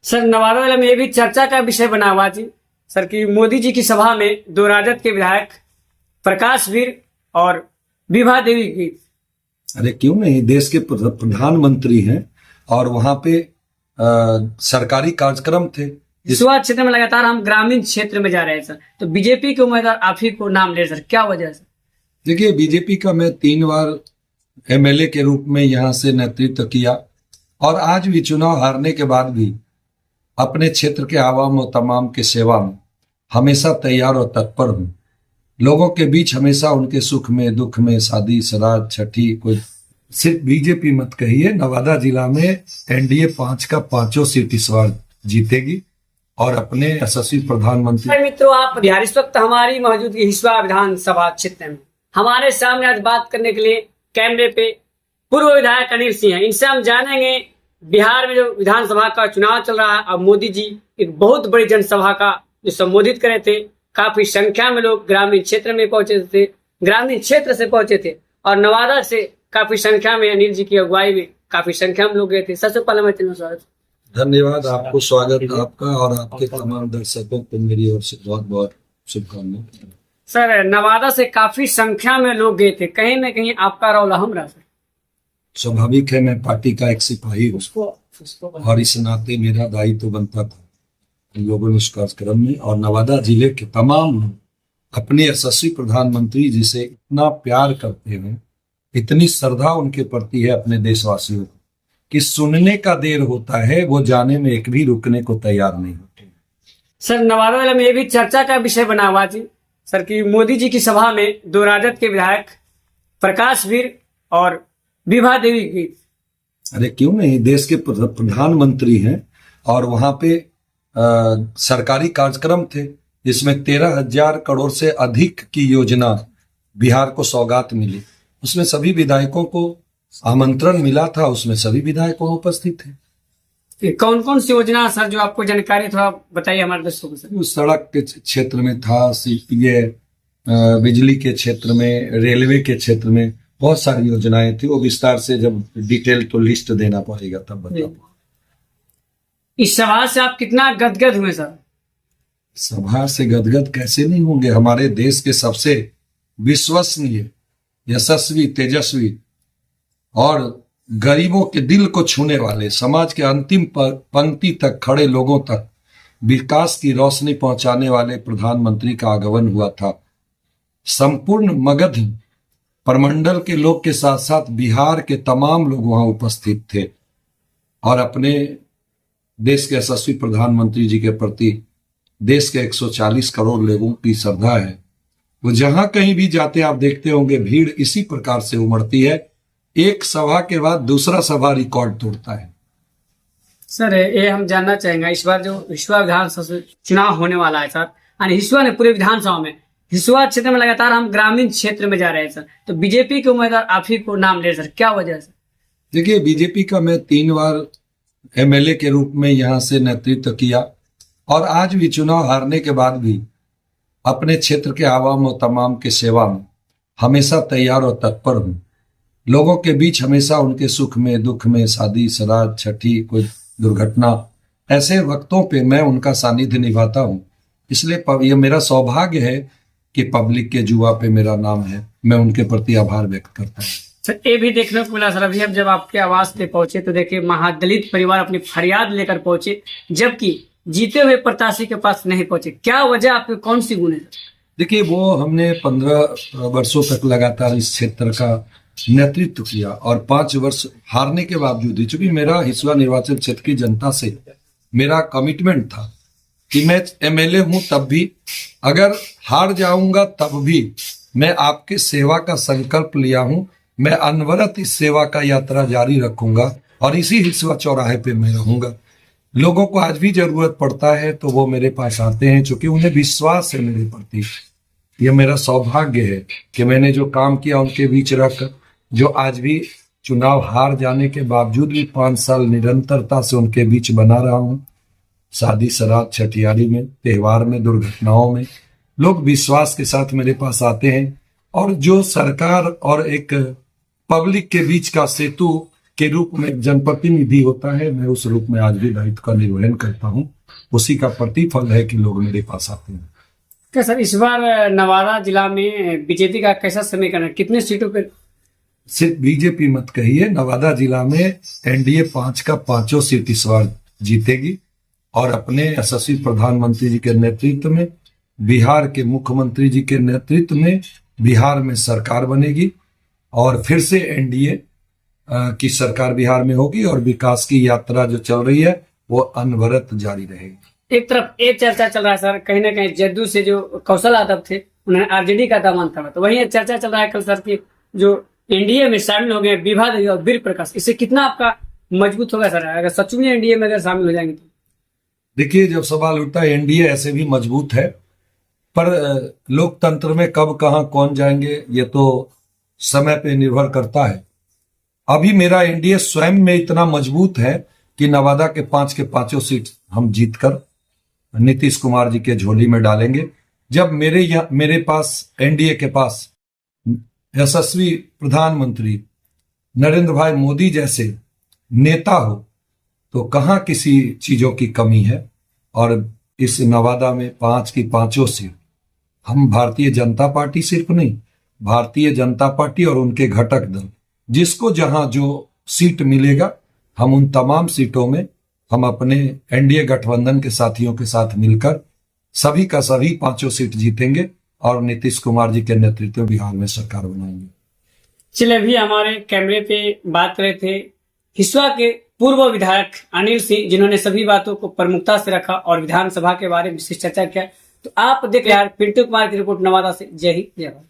Sir, Nawada जिले में ये भी चर्चा का विषय बना हुआ जी सर कि मोदी जी की सभा में दो राजद के विधायक प्रकाश वीर और विभा देवी की। अरे क्यों नहीं, देश के प्रधानमंत्री हैं और वहां पे सरकारी कार्यक्रम थे। हिसुआ क्षेत्र में लगातार हम ग्रामीण क्षेत्र में जा रहे हैं सर, तो बीजेपी के उम्मीदवार आप ही को नाम ले सर, क्या वजह है सर? देखिए, बीजेपी का मैं 3 बार एमएलए के रूप में यहाँ से नेतृत्व किया और आज भी चुनाव हारने के बाद भी अपने क्षेत्र के आवाम और तमाम के सेवा में हमेशा तैयार और तत्पर हूँ। लोगों के बीच हमेशा उनके सुख में दुख में, शादी श्राद्ध छठी, कोई सिर्फ बीजेपी मत कहिए, नवादा जिला में एनडीए 5 का 5 सीट इस बार जीतेगी और अपने यशस्वी प्रधानमंत्री। मित्रों, आप बिहार इस वक्त हमारी मौजूदगी हिसुआ विधानसभा क्षेत्र में। हमारे सामने आज बात करने के लिए कैमरे पे पूर्व विधायक अनिल सिंह हैं। इनसे हम जानेंगे बिहार में जो विधानसभा का चुनाव चल रहा है, अब मोदी जी एक बहुत बड़ी जनसभा का जो संबोधित करे थे, काफी संख्या में लोग ग्रामीण क्षेत्र में पहुंचे थे, ग्रामीण क्षेत्र से पहुंचे थे और नवादा से काफी संख्या में अनिल जी की अगुवाई में काफी संख्या में लोग गए थे। सबसे पहले मैं स्वागत। धन्यवाद आपको, स्वागत आपका और आपके तमाम दर्शकों को मेरी ओर से बहुत बहुत शुभकामनाएं। सर, नवादा से काफी संख्या में लोग गए थे, कहीं ना कहीं आपका रोल अहम रहा सर। स्वाभाविक है, मैं पार्टी का एक सिपाही हूँ और इस नाते मेरा दायित्व तो बनता था उन लोगों ने उस कार्यक्रम में। और नवादा जिले के तमाम लोग अपने यशस्वी प्रधानमंत्री जी से इतना प्यार करते हैं, इतनी श्रद्धा उनके प्रति है अपने देशवासियों को कि सुनने का देर होता है, वो जाने में एक भी रुकने को तैयार नहीं होते। सर, नवादा जिले में ये भी चर्चा का विषय बना हुआ जी सर कि मोदी जी की सभा में दो राजद के विधायक प्रकाश वीर और विभा देवी की। अरे क्यों नहीं, देश के प्रधानमंत्री हैं और वहां पे सरकारी कार्यक्रम थे जिसमें 13,000 करोड़ से अधिक की योजना बिहार को सौगात मिली। उसमें सभी विधायकों को आमंत्रण मिला था, उसमें सभी विधायकों उपस्थित थे। कौन कौन सी योजना सर जो आपको जानकारी थोड़ा बताइए हमारे दर्शकों को सर। सड़क के क्षेत्र में था, ये बिजली के क्षेत्र में, रेलवे के क्षेत्र में बहुत सारी योजनाएं थी। वो विस्तार से जब डिटेल तो लिस्ट देना पड़ेगा तब बताऊं। इस सभा से आप कितना गदगद हुए सर? सभा से गदगद कैसे नहीं होंगे, हमारे देश के सबसे विश्वसनीय, यशस्वी, तेजस्वी और गरीबों के दिल को छूने वाले, समाज के अंतिम पंक्ति तक खड़े लोगों तक विकास की रोशनी पहुंचाने वाले प्रधानमंत्री का आगमन हुआ था। संपूर्ण मगध प्रमंडल के लोग के साथ साथ बिहार के तमाम लोग वहां उपस्थित थे और अपने देश के यशस्वी प्रधानमंत्री जी के प्रति देश के 140 करोड़ लोगों की श्रद्धा है। वो जहां कहीं भी जाते आप देखते होंगे भीड़ इसी प्रकार से उमड़ती है। एक सभा के बाद दूसरा सभा रिकॉर्ड तोड़ता है। सर, ये हम जानना चाहेंगे, इस बार जो हिसुआ विधानसभा चुनाव होने वाला है सर, यानी हिसुआ ने पूरे विधानसभा में, हिसुआ क्षेत्र में लगातार हम ग्रामीण क्षेत्र में जा रहे हैं सर, तो बीजेपी के उम्मीदवार आप ही को नाम ले सर, क्या वजह है सर? देखिए, बीजेपी का मैं 3 बार एमएलए के रूप में यहाँ से नेतृत्व किया और आज भी चुनाव हारने के बाद भी अपने क्षेत्र के आवाम और तमाम के सेवा में हमेशा तैयार और तत्पर हूँ। लोगों के बीच हमेशा उनके सुख में दुख में, शादी श्राद्ध छठी, कोई दुर्घटना, ऐसे वक्तों पे मैं उनका सानिध्य निभाता हूँ। इसलिए ये मेरा सौभाग्य है कि पब्लिक के जुआ पे मेरा नाम है। मैं उनके प्रति आभार व्यक्त करता हूँ। सर, ये भी देखने को मिला सर, अभी अब जब आपके आवास पे पहुंचे तो देखिए महादलित परिवार अपनी फरियाद लेकर पहुंचे, जबकि जीते हुए प्रत्याशी के पास नहीं पहुंचे। क्या वजह, आपके कौन सी गुण है? देखिए, वो हमने 15 वर्षों तक लगातार इस क्षेत्र का नेतृत्व किया और 5 वर्ष हारने के बावजूद भी, चूंकि मेरा हिसुआ निर्वाचन क्षेत्र की जनता से मेरा कमिटमेंट था कि मैं एमएलए हूं, तब भी अगर हार जाऊंगा तब भी मैं आपके सेवा का संकल्प लिया हूं। मैं अनवरत इस सेवा का यात्रा जारी रखूंगा और इसी हिसुआ चौराहे पे मैं रहूंगा। लोगों को आज भी जरूरत पड़ता है तो वो मेरे पास आते हैं, क्योंकि उन्हें विश्वास है मेरे प्रति। यह मेरा सौभाग्य है कि मैंने जो काम किया उनके बीच रख, जो आज भी चुनाव हार जाने के बावजूद भी 5 साल निरंतरता से उनके बीच बना रहा हूं। शादी श्राद्ध छठियारी में, त्योहार में, दुर्घटनाओं में लोग विश्वास के साथ मेरे पास आते हैं और जो सरकार और एक पब्लिक के बीच का सेतु के रूप में एक जनप्रतिनिधि होता है, मैं उस रूप में आज भी दायित्व का निर्वहन करता हूँ। उसी का प्रतिफल है कि लोग मेरे पास आते हैं। क्या सर इस बार नवादा जिला में बीजेपी का कैसा समीकरण है, कितने सीटों पे? सिर्फ बीजेपी मत कहिए, नवादा जिला में एनडीए 5 का 5 सीट इस बार जीतेगी और अपने यशस्वी प्रधानमंत्री जी के नेतृत्व में, बिहार के मुख्यमंत्री जी के नेतृत्व में बिहार में सरकार बनेगी और फिर से एनडीए की सरकार बिहार में होगी और विकास की यात्रा जो चल रही है वो अनवरत जारी रहेगी। एक तरफ एक चर्चा चल रहा है सर, कहीं ना कहीं जदयू से जो कौशल यादव थे उन्होंने आरजेडी का दामन थामा, तो वही चर्चा चल रहा है कल सर की जो एनडीए में शामिल हो गए विभा देवी और वीर प्रकाश, इससे कितना आपका मजबूत होगा सर अगर सच में एनडीए में अगर शामिल हो जाएंगे तो? देखिए, जब सवाल उठता है एनडीए ऐसे भी मजबूत है, पर लोकतंत्र में कब कहां कौन जाएंगे ये तो समय पे निर्भर करता है। अभी मेरा एनडीए स्वयं में इतना मजबूत है कि नवादा के 5 के 5 सीट हम जीतकर नीतीश कुमार जी के झोली में डालेंगे। जब मेरे पास एनडीए के पास यशस्वी प्रधानमंत्री नरेंद्र भाई मोदी जैसे नेता हो तो कहां किसी चीजों की कमी है। और इस नवादा में 5 की 5 सीट हम भारतीय जनता पार्टी सिर्फ नहीं, भारतीय जनता पार्टी और उनके घटक दल जिसको जहां जो सीट मिलेगा हम उन तमाम सीटों में हम अपने एनडीए गठबंधन के साथियों के साथ मिलकर सभी का सभी 5 सीट जीतेंगे और नीतीश कुमार जी के नेतृत्व में बिहार में सरकार बनाएंगे। चलिए, अभी हमारे कैमरे पे बात कर रहे थे हिसुआ के पूर्व विधायक अनिल सिंह, जिन्होंने सभी बातों को प्रमुखता से रखा और विधानसभा के बारे में विशेष चर्चा किया। तो आप देख रहे हैं पिंटू कुमार की रिपोर्ट नवादा से। जय हिंद, जय भारत।